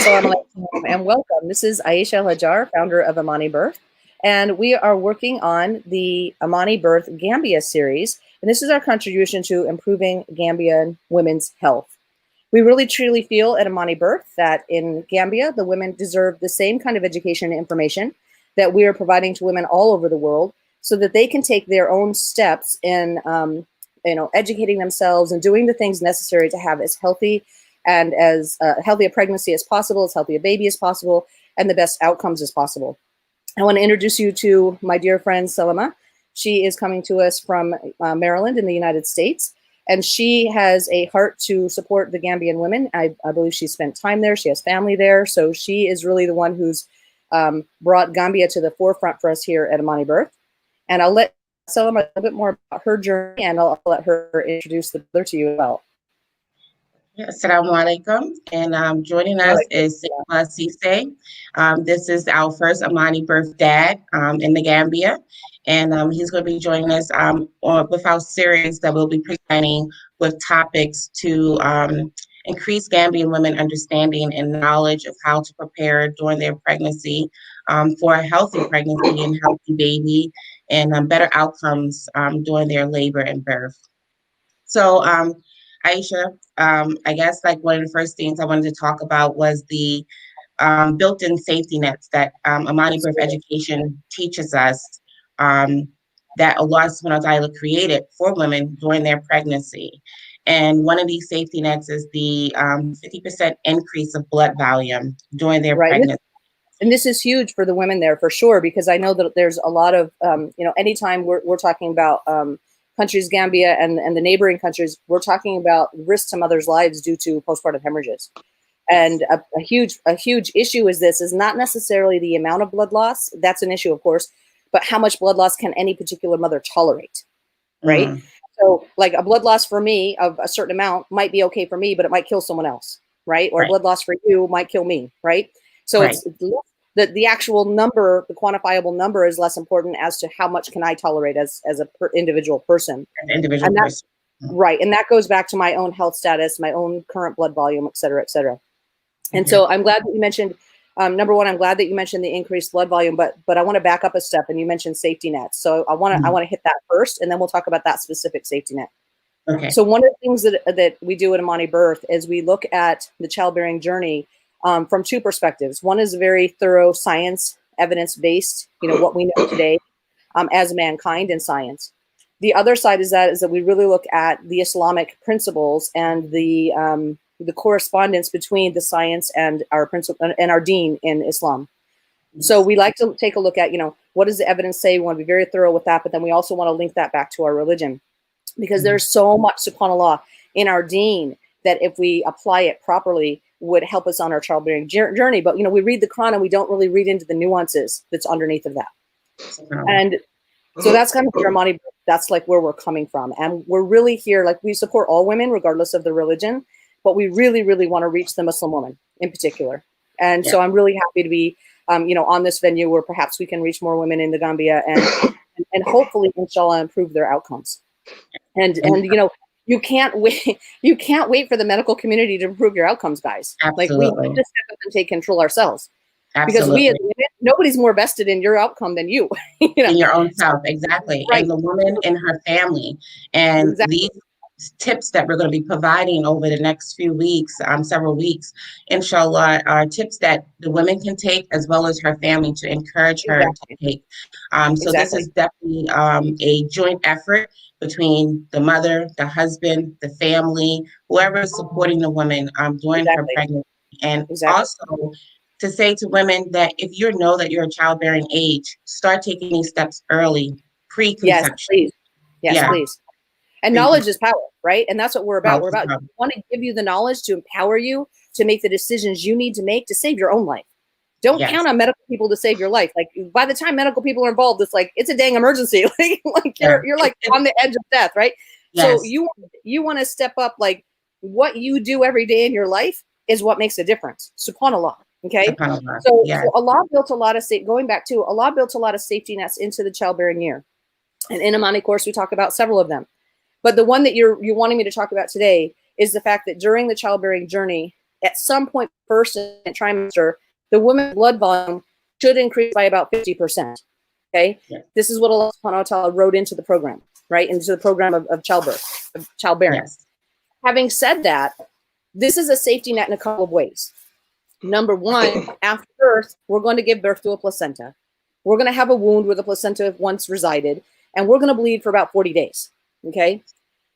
Assalamu alaikum and welcome. This is Aisha Al-Hajar, founder of AMANI Birth, and we are working on the AMANI Birth Gambia series, and this is our contribution to improving Gambian women's health. We really truly feel at AMANI Birth that in Gambia, the women deserve the same kind of education and information that we are providing to women all over the world so that they can take their own steps in educating themselves and doing the things necessary to have as healthy and as healthy a pregnancy as possible, as healthy a baby as possible, and the best outcomes as possible. I want to introduce you to my dear friend, Salama. She is coming to us from Maryland in the United States, and she has a heart to support the Gambian women. I believe she spent time there. She has family there. So she is really the one who's brought Gambia to the forefront for us here at AMANI Birth. And I'll let Salama a little bit more about her journey, and I'll let her introduce the other to you as well. Assalamu alaikum, and joining us is Sigma Cisse. This is our first AMANI Birth dad in the Gambia, and he's going to be joining us with our series that we'll be presenting with topics to increase Gambian women understanding and knowledge of how to prepare during their pregnancy for a healthy pregnancy and healthy baby, and better outcomes during their labor and birth. So, Aisha, I guess like one of the first things I wanted to talk about was the built-in safety nets that AMANI Birth Education teaches us that Allah subhanahu wa ta'ala created for women during their pregnancy. And one of these safety nets is the 50% increase of blood volume during their pregnancy. And this is huge for the women there for sure, because I know that there's a lot of, anytime we're talking about countries, Gambia and the neighboring countries, we're talking about risk to mothers' lives due to postpartum hemorrhages. And a huge issue is not necessarily the amount of blood loss. That's an issue, of course, but how much blood loss can any particular mother tolerate, right? So like a blood loss for me of a certain amount might be okay for me, but it might kill someone else, right? Or a blood loss for you might kill me, right? So it's the actual number, the quantifiable number is less important as to how much can I tolerate as a individual person. Right. And that goes back to my own health status, my own current blood volume, et cetera, et cetera. And so I'm glad that you mentioned, number one, I'm glad that you mentioned the increased blood volume, but I want to back up a step, and you mentioned safety nets. So I want to hit that first, and then we'll talk about that specific safety net. Okay. So one of the things that we do at AMANI Birth is we look at the childbearing journey from two perspectives. One is very thorough science, evidence-based, what we know today as mankind and science. The other side is that we really look at the Islamic principles and the correspondence between the science and our principle and our deen in Islam. So we like to take a look at, what does the evidence say? We want to be very thorough with that, but then we also want to link that back to our religion, because there's so much, subhanAllah, in our deen that if we apply it properly would help us on our childbearing journey. But, we read the Quran and we don't really read into the nuances that's underneath of that. And so that's kind of where AMANI, that's like where we're coming from. And we're really here, like we support all women regardless of the religion, but we really, really want to reach the Muslim woman in particular. And so I'm really happy to be, on this venue where perhaps we can reach more women in the Gambia and hopefully, inshallah, improve their outcomes. And you can't wait. You can't wait for the medical community to improve your outcomes, guys. Absolutely. Like we need to step up and take control ourselves. Absolutely. Because nobody's more vested in your outcome than you. In your own self, exactly. Right. And the woman in her family. And these tips that we're going to be providing over the next few weeks, several weeks, inshallah, are tips that the women can take as well as her family to encourage her to take. So this is definitely a joint effort between the mother, the husband, the family, whoever is supporting the woman during her pregnancy. And also to say to women that if you know that you're a childbearing age, start taking these steps early, pre-conception. Yes, please. Yes, please. And knowledge is power, right? And that's what we're about. We want to give you the knowledge to empower you to make the decisions you need to make to save your own life. Don't count on medical people to save your life. Like by the time medical people are involved, it's like it's a dang emergency. like you're like on the edge of death, right? Yes. So you want to step up. Like what you do every day in your life is what makes a difference. SubhanAllah. Okay. So Allah built a lot of Allah built a lot of safety nets into the childbearing year. And in AMANI course, we talk about several of them. But the one that you're wanting me to talk about today is the fact that during the childbearing journey, at some point first trimester, the woman's blood volume should increase by about 50%. Okay, this is what Allah subhanahu wa ta'ala wrote into the program, right? Into the program of childbirth, of childbearing. Yes. Having said that, this is a safety net in a couple of ways. Number one, after birth, we're going to give birth to a placenta. We're going to have a wound where the placenta once resided, and we're going to bleed for about 40 days. Okay.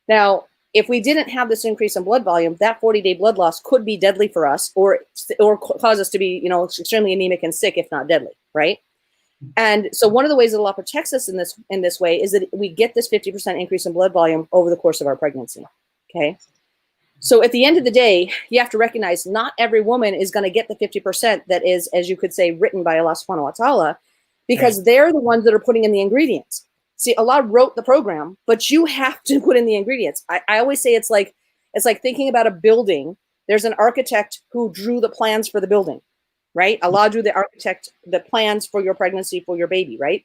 Now, if we didn't have this increase in blood volume, that 40-day blood loss could be deadly for us, or cause us to be, you know, extremely anemic and sick, if not deadly, right? And so one of the ways that Allah protects us in this way is that we get this 50% increase in blood volume over the course of our pregnancy. Okay. So at the end of the day, you have to recognize not every woman is going to get the 50% that is, as you could say, written by Allah subhanahu wa ta'ala, because they're the ones that are putting in the ingredients. See, Allah wrote the program, but you have to put in the ingredients. I always say it's like thinking about a building. There's an architect who drew the plans for the building, right? Allah drew the plans for your pregnancy, for your baby, right?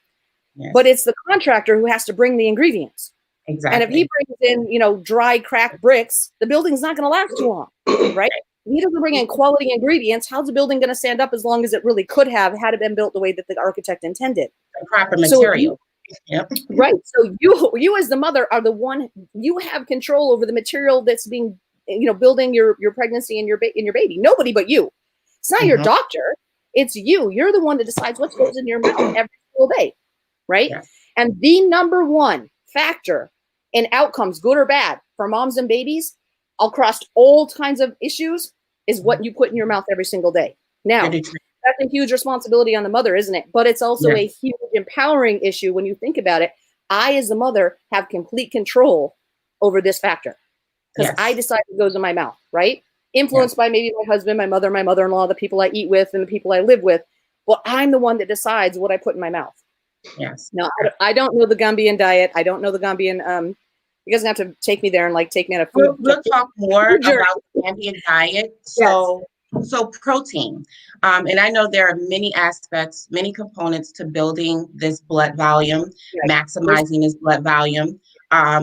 Yes. But it's the contractor who has to bring the ingredients. Exactly. And if he brings in, you know, dry, cracked bricks, the building's not going to last too long, right? If he doesn't bring in quality ingredients, how's the building going to stand up as long as it really could have had it been built the way that the architect intended? The proper material. Yep. Right. So you as the mother are the one, you have control over the material that's being, you know, building your pregnancy and your baby. Nobody but you. It's not your doctor. It's you. You're the one that decides what goes in your mouth every single day. Right. Yeah. And the number one factor in outcomes, good or bad, for moms and babies across all kinds of issues is what you put in your mouth every single day. Now, that's a huge responsibility on the mother, isn't it? But it's also a huge empowering issue when you think about it. I, as the mother, have complete control over this factor because I decide what goes in my mouth, right? Influenced by maybe my husband, my mother, my mother-in-law, the people I eat with, and the people I live with. But I'm the one that decides what I put in my mouth. Yes. Now, I don't know the Gambian diet. I don't know the Gambian. You guys have to take me there and like take me on a food. We'll talk more about the Gambian diet. So protein, and I know there are many aspects, many components to building this blood volume, maximizing this blood volume.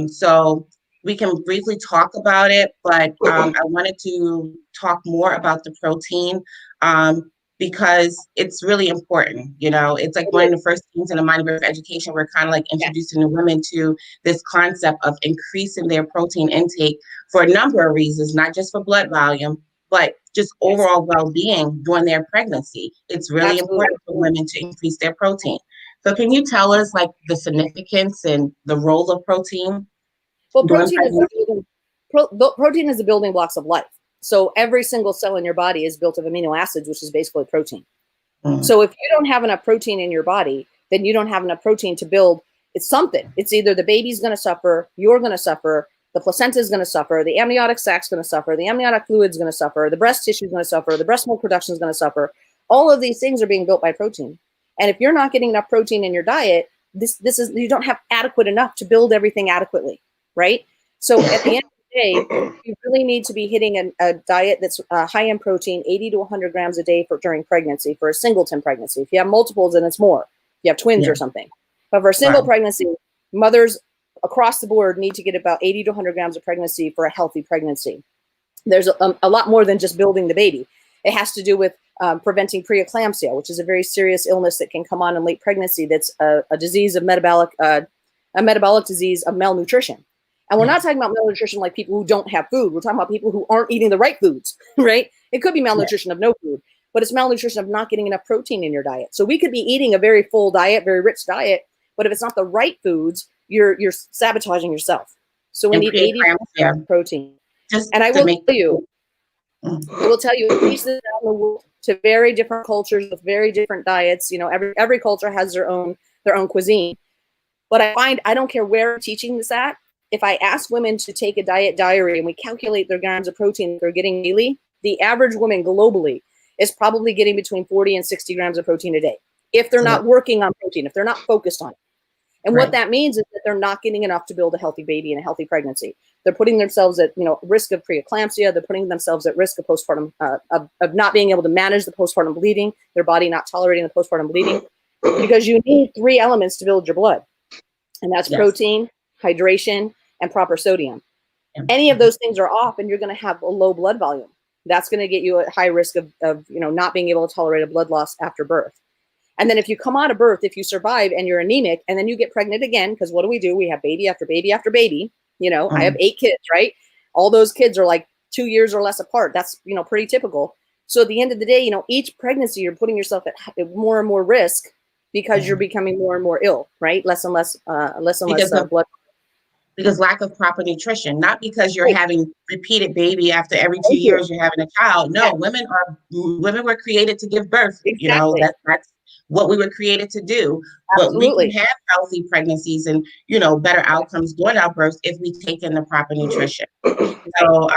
So we can briefly talk about it, but I wanted to talk more about the protein because it's really important. You know, it's like one of the first things in AMANI birth education. We're kind of like introducing the women to this concept of increasing their protein intake for a number of reasons, not just for blood volume, but just overall well-being during their pregnancy. It's really important for women to increase their protein. So can you tell us like the significance and the role of protein? Well, protein is the building blocks of life. So every single cell in your body is built of amino acids, which is basically protein. So if you don't have enough protein in your body, then you don't have enough protein to build. It's something. It's either the baby's going to suffer, you're going to suffer, the placenta is going to suffer, the amniotic sac is going to suffer, the amniotic fluid is going to suffer, the breast tissue is going to suffer, the breast milk production is going to suffer. All of these things are being built by protein. And if you're not getting enough protein in your diet, you don't have adequate enough to build everything adequately, right? So at the end of the day, you really need to be hitting a diet that's high in protein, 80 to 100 grams a day during pregnancy, for a singleton pregnancy. If you have multiples, then it's more. If you have twins or something. But for a single pregnancy, mothers across the board need to get about 80 to 100 grams of pregnancy for a healthy pregnancy. There's a lot more than just building the baby. It has to do with preventing preeclampsia, which is a very serious illness that can come on in late pregnancy. That's a disease of metabolic disease of malnutrition. And we're not talking about malnutrition like people who don't have food. We're talking about people who aren't eating the right foods, right? It could be malnutrition of no food, but it's malnutrition of not getting enough protein in your diet. So we could be eating a very full diet, very rich diet, but if it's not the right foods, you're sabotaging yourself. So we need 80 grams of protein. And I will tell you, pieces down the world to very different cultures with very different diets. You know, every culture has their own cuisine. But I don't care where I'm teaching this at. If I ask women to take a diet diary and we calculate their grams of protein they're getting daily, the average woman globally is probably getting between 40 and 60 grams of protein a day. If they're not working on protein, if they're not focused on it. And what that means is that they're not getting enough to build a healthy baby and a healthy pregnancy. They're putting themselves at risk of preeclampsia. They're putting themselves at risk of postpartum of not being able to manage the postpartum bleeding. Their body not tolerating the postpartum bleeding, because you need 3 elements to build your blood, and that's protein, hydration, and proper sodium. Any of those things are off, and you're going to have a low blood volume. that's going to get you at high risk of not being able to tolerate a blood loss after birth. And then if you come out of birth, if you survive and you're anemic, and then you get pregnant again, because what do? We have baby after baby after baby. I have 8 kids, right? All those kids are like 2 years or less apart. That's, pretty typical. So at the end of the day, each pregnancy, you're putting yourself at more and more risk because you're becoming more and more ill, right? Less and less blood. Because lack of proper nutrition, not because you're having repeated baby after every 2 years you're having a child. No, women were created to give birth. Exactly. That's what we were created to do. Absolutely. But we can have healthy pregnancies and better outcomes during our birth if we take in the proper nutrition. So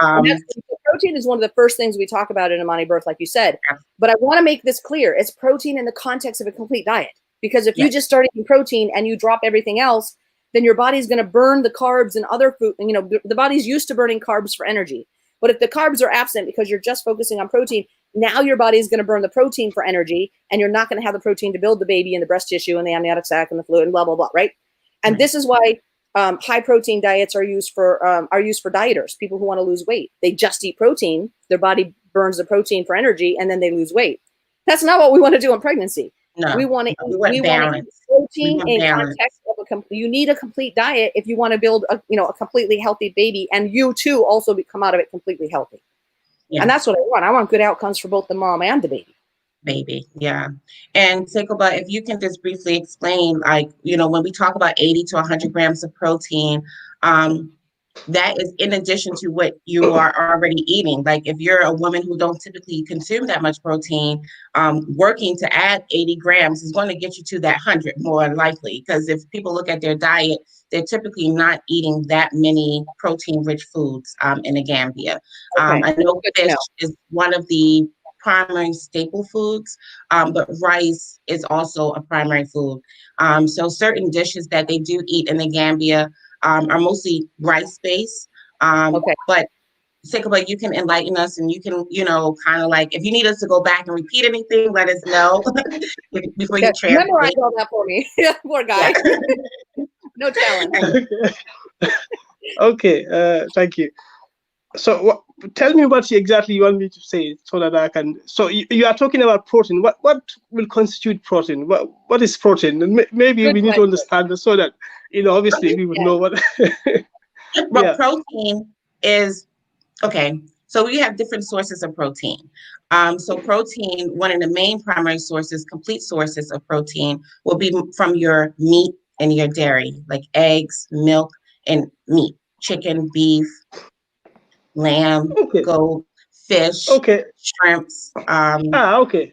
protein is one of the first things we talk about in Amani birth, like you said. But I want to make this clear: it's protein in the context of a complete diet. Because if you just start eating protein and you drop everything else, then your body's going to burn the carbs and other food. The body's used to burning carbs for energy. But if the carbs are absent because you're just focusing on protein, now your body is going to burn the protein for energy, and you're not going to have the protein to build the baby and the breast tissue and the amniotic sac and the fluid and blah, blah, blah, right? And this is why high protein diets are used for dieters, people who want to lose weight. They just eat protein. Their body burns the protein for energy, and then they lose weight. That's not what we want to do in pregnancy. No, we want to eat protein in context of you need a complete diet if you want to build a completely healthy baby, and you too also come out of it completely healthy. And that's what I want. I want good outcomes for both the mom and the baby. Yeah. And Sekoba, if you can just briefly explain, when we talk about 80 to 100 grams of protein, that is in addition to what you are already eating. Like if you're a woman who don't typically consume that much protein, working to add 80 grams is going to get you to that 100 more likely. Because if people look at their diet, they're typically not eating that many protein-rich foods in the Gambia. I know fish is one of the primary staple foods, but rice is also a primary food. So certain dishes that they do eat in the Gambia are mostly rice-based. But Sekoba, you can enlighten us, and you can, kind of like, if you need us to go back and repeat anything, let us know before you translate. Memorize all that for me. Poor guy. No challenge. Okay, thank you. So tell me what exactly you want me to say so that I can. So you are talking about protein. What will constitute protein? What is protein? And maybe we need to understand this so that obviously we would know what. Well, protein is okay. So we have different sources of protein. So protein, one of the main primary sources, complete sources of protein, will be from your meat and your dairy, like eggs, milk, and meat, chicken, beef, lamb, goat, fish, shrimps. Okay.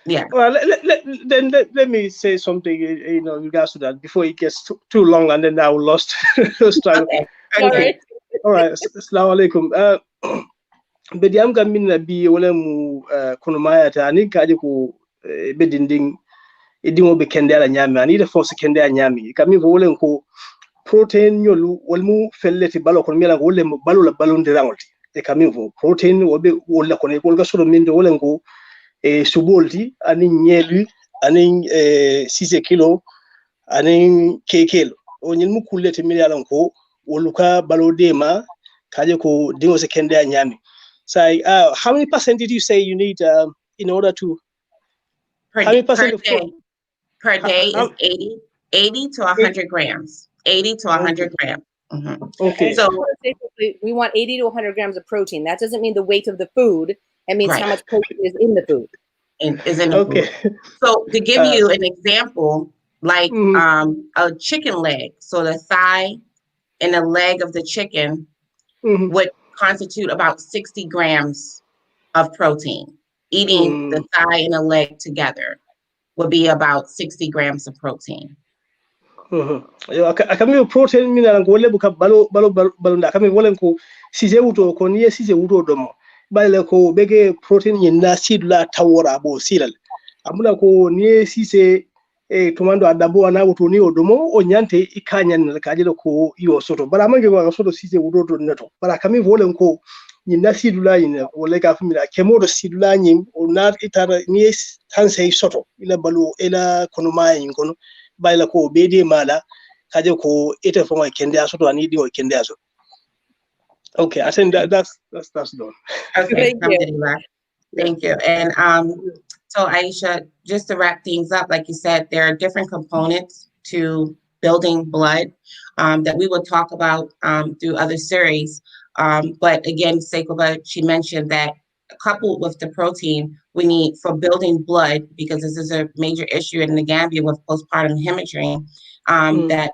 Yeah. Well, let me say something, in regards to that before it gets too long, and then I will lost track. Okay. All right. Assalamu alaikum. Bediam gamin na bi wala mu kono mayata ani kaje ko bedinding edimo be kendela nyami ani de force kendela nyami kami ko wala ko protein nyolu walmu felleti balo kon mela wala mu balo la balonde rangolti e kami ko protein wobe wala kon ko ga soro minde wala ko subolti ani nyelu ani 6 kilo ani kekelo o nyilmu kulleti mila ko woluka balo dema kaje ko dingo se kendela nyami. So, how many percent did you say you need in order to? Per day is 80 to 100 grams. 80 to 100 grams. Mm-hmm. Okay. So we want 80 to 100 grams of protein. That doesn't mean the weight of the food. It means how much protein is in the food. Food. So to give you an example, like a chicken leg. So the thigh and the leg of the chicken would constitute about 60 grams of protein. Eating the thigh and the leg together would be about 60 grams of protein. Akami protein mina ngole buka balo nda kami wole ko sije wuto ko ni sije wuto domo bale ko bege protein yinna sidla tawora bo silal amuna ko ni sise tumando adabo na wuto ni odomo o nyante ikanyan kaje ko yo soto bara mange ko soto sije wuto do neto bara kami wole ko nyinna sidula yin wole ka fumira kemodo sidula nyim o na itara ni tanse soto ila balu ila kono mayin kono bayla ko bede mala kaje ko ite fo kende aso to ani di o kende aso Okay, I think that's done. Okay, Thank you. Thank you. And so Aisha, just to wrap things up, like you said, there are different components to building blood that we will talk about through other series. But again, Seikova, she mentioned that coupled with the protein we need for building blood, because this is a major issue in the Gambia with postpartum hemorrhaging, that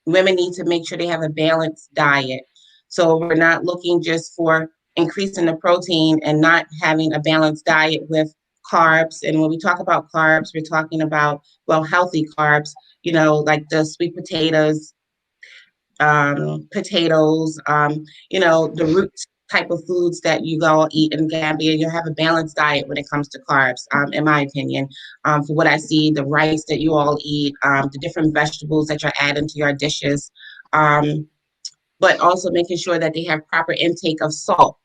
women need to make sure they have a balanced diet. So we're not looking just for increasing the protein and not having a balanced diet with carbs. And when we talk about carbs, we're talking about, well, healthy carbs, like the sweet potatoes, the root type of foods that you all eat in Gambia. You have a balanced diet when it comes to carbs, in my opinion. For what I see, the rice that you all eat, the different vegetables that you're adding to your dishes, but also making sure that they have proper intake of salt.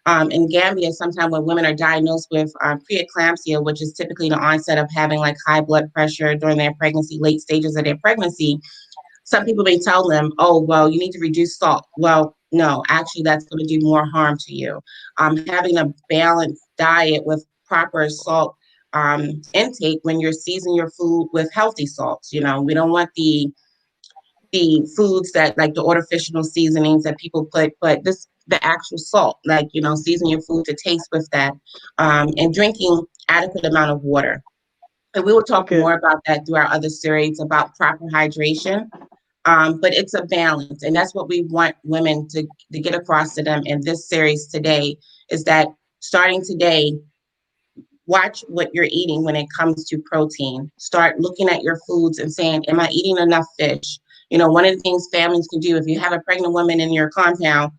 In Gambia, sometimes when women are diagnosed with preeclampsia, which is typically the onset of having like high blood pressure during their pregnancy, late stages of their pregnancy, some people may tell them, oh, well, you need to reduce salt. Well, no, actually, that's going to do more harm to you. Having a balanced diet with proper salt intake when you're seasoning your food with healthy salts. We don't want the foods that like the artificial seasonings that people put, but the actual salt, like, season your food to taste with that, and drinking adequate amount of water. And we will talk more about that through our other series about proper hydration. But it's a balance, and that's what we want women to get across to them in this series today, is that starting today, watch what you're eating when it comes to protein. Start looking at your foods and saying, am I eating enough fish? One of the things families can do, if you have a pregnant woman in your compound,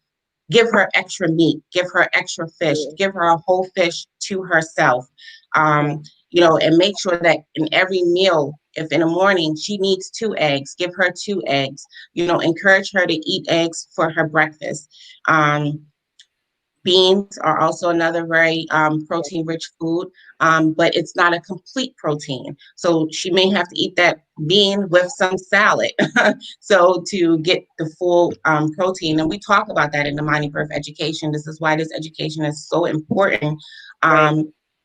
give her extra meat, give her extra fish, give her a whole fish to herself. And make sure that in every meal, if in the morning she needs 2 eggs, give her 2 eggs. Encourage her to eat eggs for her breakfast. Beans are also another very protein-rich food, but it's not a complete protein. So she may have to eat that bean with some salad so to get the full protein. And we talk about that in the AMANI birth education. This is why this education is so important.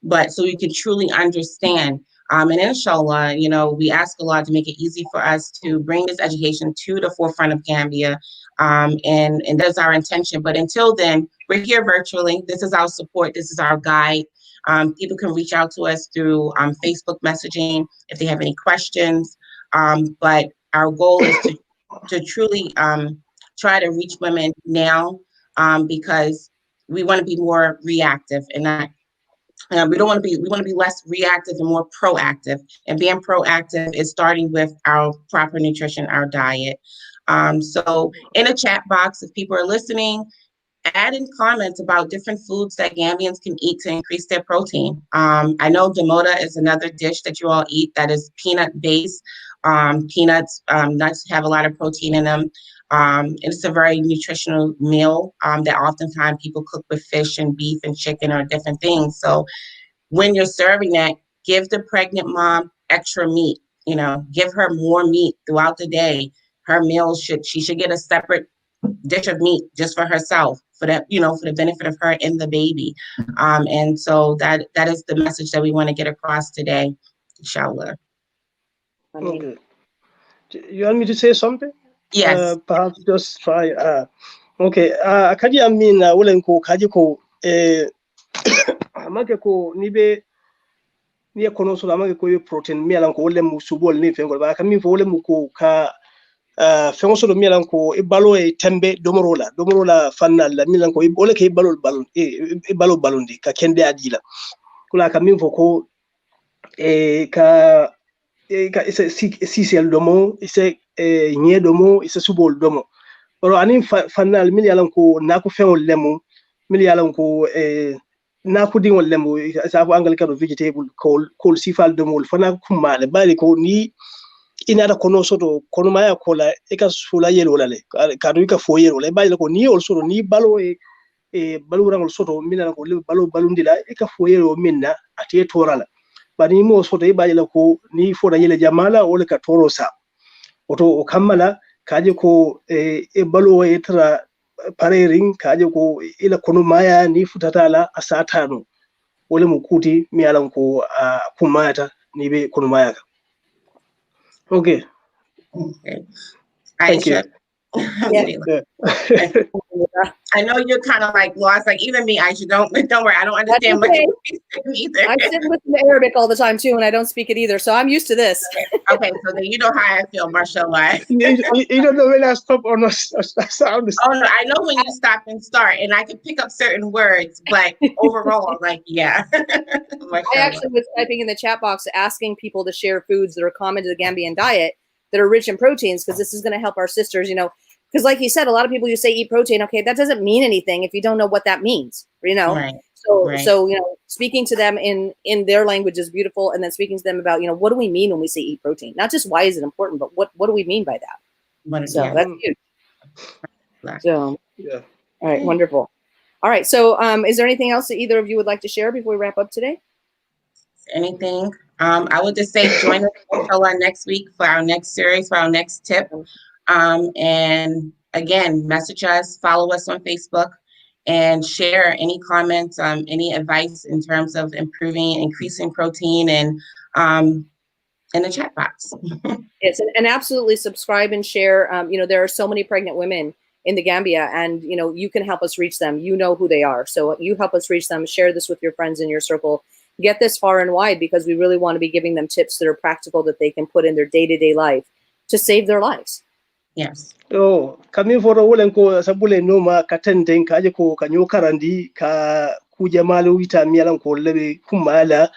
But so you can truly understand. And inshallah, we ask Allah to make it easy for us to bring this education to the forefront of Gambia. And that's our intention. But until then, we're here virtually. This is our support. This is our guide. People can reach out to us through Facebook messaging if they have any questions. But our goal is to truly try to reach women now, because we want to be more reactive and not. We want to be less reactive and more proactive. And being proactive is starting with our proper nutrition, our diet. So in the chat box, if people are listening, add in comments about different foods that Gambians can eat to increase their protein. I know Demota is another dish that you all eat that is peanut based. Peanuts, nuts have a lot of protein in them. It's a very nutritional meal that oftentimes people cook with fish and beef and chicken or different things. So when you're serving that, give the pregnant mom extra meat. Give her more meat throughout the day. Her meals she should get a separate dish of meat just for herself, for that, for the benefit of her and the baby. And so that is the message that we want to get across today, inshallah. Okay. You want me to say something? Yes. Perhaps just try. Okay. Kaji amin ulenko kaji ko amake ko nibe ni kono so amake ko protein mi alan ko ulem subol ni fengol ba kami fo ulem ko ka fengo so do mi alan ko ibalo e tembe domorola fanal la mi alan ko ole ke ibalo balondi ka kende adila kula kami fo ko ka isa sisel domo isa nye domo isa subol domo oro anin fanal mil yalan ko nako fenol lemu mil yalan ko nako dingol lemu sa fo angal kado vegetable kol sifal domo fana kumale bari ko ni inada kono soto kono maya kola e ka sula yelo lale kado ka fo yelo le bari ko ni ol soto ni balo balu rangol soto minana ko balo balundila e ka fo yelo minna atiye torala bani mo soto e baji la ko ni foda yele jamala wala ka toro sa oto o kammala kaje ko e balo e tra parerin kaje ko ila kono maya ni futatala asatano wala mu kuti mi alan ko kumata ni be kono maya. Okay. Thank you. Yeah. I know you're kind of like lost, like even me, Aisha. Don't worry, I don't understand much either. I sit with the Arabic all the time too, and I don't speak it either, so I'm used to this. Okay, so then you know how I feel, mashallah. You don't know when I stop or not sound. Oh no, I know when you stop and start, and I can pick up certain words, but overall, like yeah. I actually was typing in the chat box asking people to share foods that are common to the Gambian diet that are rich in proteins, because this is going to help our sisters, you know. Because like you said, a lot of people, you say eat protein, okay, that doesn't mean anything if you don't know what that means, you know. Right. So you know, speaking to them in their language is beautiful, and then speaking to them about, you know, what do we mean when we say eat protein? Not just why is it important, but what do we mean by that? So that's huge. So yeah. All right, wonderful. All right, so is there anything else that either of you would like to share before we wrap up today? Anything? I would just say join us inshallah next week for our next series, for our next tip. And again, message us, follow us on Facebook, and share any comments, any advice in terms of increasing protein, and in the chat box. Yes, and absolutely subscribe and share. You know, there are so many pregnant women in the Gambia, and you know, you can help us reach them. You know who they are, so you help us reach them. Share this with your friends in your circle. Get this far and wide, because we really want to be giving them tips that are practical, that they can put in their day-to-day life to save their lives. Yes. Oh, kami foro wulen ko sabule noma katenten kaje ko kanyo karandi ka kuja malo wita mialan ko lebe kumala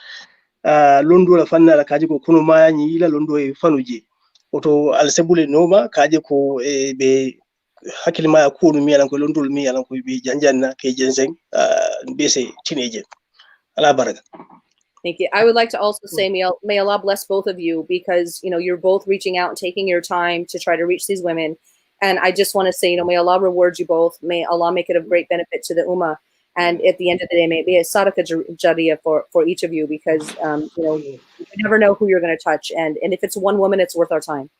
londo la fanna la kaje ko kuno maya ni ila londo e fanuje oto al sabule noma kaje ko be hakili maya ko no mialan ko londo mialan ko be janjanna ke jensen bese tineje ala baraka. Thank you. I would like to also say, may Allah bless both of you, because, you know, you're both reaching out and taking your time to try to reach these women. And I just want to say, you know, may Allah reward you both. May Allah make it of great benefit to the Ummah. And at the end of the day, may it be a sadaqah jariyah for each of you, because, you know, you never know who you're going to touch. And if it's one woman, it's worth our time.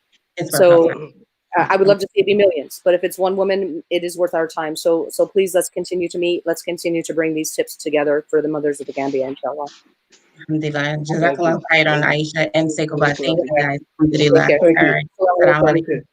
So I would love to see it be millions, but if it's one woman, it is worth our time. So please, let's continue to meet. Let's continue to bring these tips together for the mothers of the Gambia, inshallah. Alhamdulillah. Jazakallah khairan, Aisha and Sekoba. Thank you guys. Alhamdulillah. Thank you. All right. Thank you.